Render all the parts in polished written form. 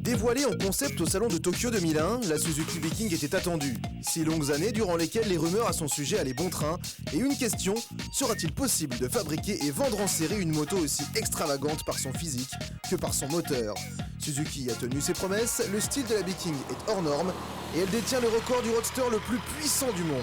Dévoilée en concept au salon de Tokyo 2001, la Suzuki Viking était attendue. 6 longues années durant lesquelles les rumeurs à son sujet allaient bon train. Et une question, sera-t-il possible de fabriquer et vendre en série une moto aussi extravagante par son physique que par son moteur? Suzuki a tenu ses promesses, le style de la Viking est hors norme et elle détient le record du roadster le plus puissant du monde.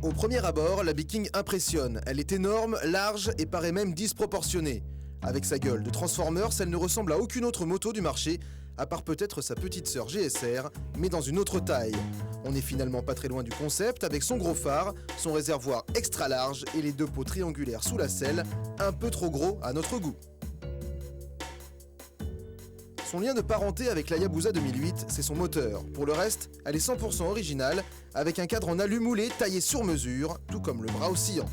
Au premier abord, la Viking impressionne. Elle est énorme, large et paraît même disproportionnée. Avec sa gueule de Transformers, elle ne ressemble à aucune autre moto du marché, à part peut-être sa petite sœur GSR, mais dans une autre taille. On n'est finalement pas très loin du concept, avec son gros phare, son réservoir extra large et les deux pots triangulaires sous la selle, un peu trop gros à notre goût. Son lien de parenté avec la Hayabusa 2008, c'est son moteur. Pour le reste, elle est 100% originale, avec un cadre en alu moulé taillé sur mesure, tout comme le bras oscillant.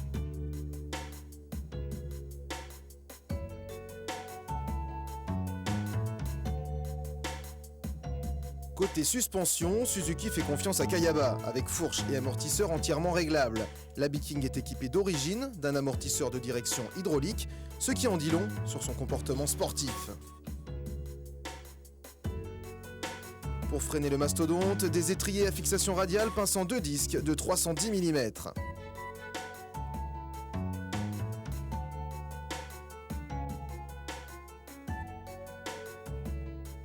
Côté suspension, Suzuki fait confiance à Kayaba, avec fourche et amortisseur entièrement réglables. La Viking est équipée d'origine d'un amortisseur de direction hydraulique, ce qui en dit long sur son comportement sportif. Pour freiner le mastodonte, des étriers à fixation radiale pinçant deux disques de 310 mm.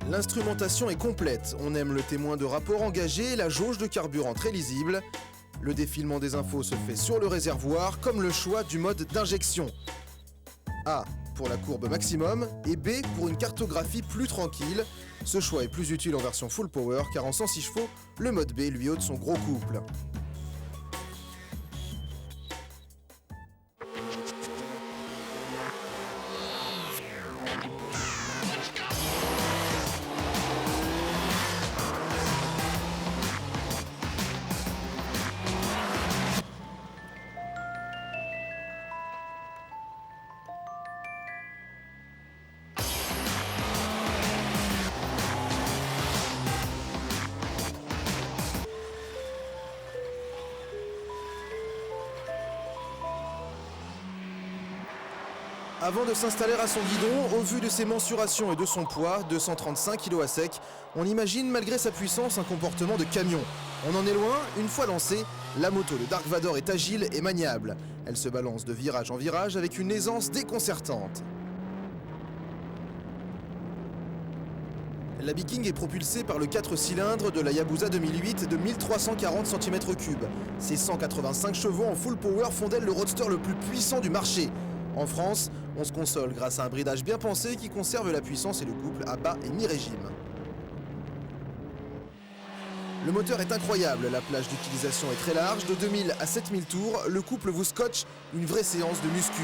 L'instrumentation est complète, on aime le témoin de rapport engagé et la jauge de carburant très lisible. Le défilement des infos se fait sur le réservoir, comme le choix du mode d'injection. A pour la courbe maximum et B pour une cartographie plus tranquille. Ce choix est plus utile en version full power car en 106 chevaux, le mode B lui ôte son gros couple. Avant de s'installer à son guidon, au vu de ses mensurations et de son poids, 235 kg à sec, on imagine malgré sa puissance un comportement de camion. On en est loin, une fois lancée, la moto de Dark Vador est agile et maniable. Elle se balance de virage en virage avec une aisance déconcertante. La Viking est propulsée par le 4 cylindres de la Hayabusa 2008 de 1340 cm3. Ses 185 chevaux en full power font d'elle le roadster le plus puissant du marché. En France, on se console grâce à un bridage bien pensé qui conserve la puissance et le couple à bas et mi-régime. Le moteur est incroyable, la plage d'utilisation est très large, de 2000 à 7000 tours, le couple vous scotche une vraie séance de muscu.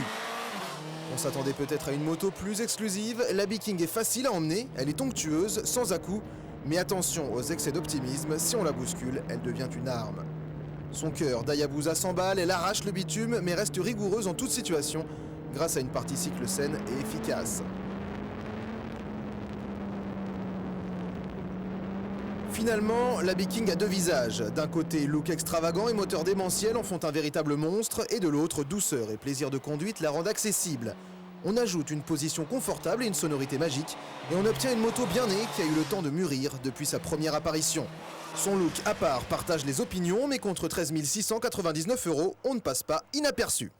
On s'attendait peut-être à une moto plus exclusive, la Viking est facile à emmener, elle est onctueuse, sans à-coups, mais attention aux excès d'optimisme, si on la bouscule, elle devient une arme. Son cœur d'Hayabusa s'emballe, elle arrache le bitume, mais reste rigoureuse en toute situation, grâce à une partie cycle saine et efficace. Finalement, la Viking a deux visages. D'un côté, look extravagant et moteur démentiel en font un véritable monstre, et de l'autre, douceur et plaisir de conduite la rendent accessible. On ajoute une position confortable et une sonorité magique, et on obtient une moto bien née qui a eu le temps de mûrir depuis sa première apparition. Son look à part partage les opinions, mais contre 13 699 €, on ne passe pas inaperçu.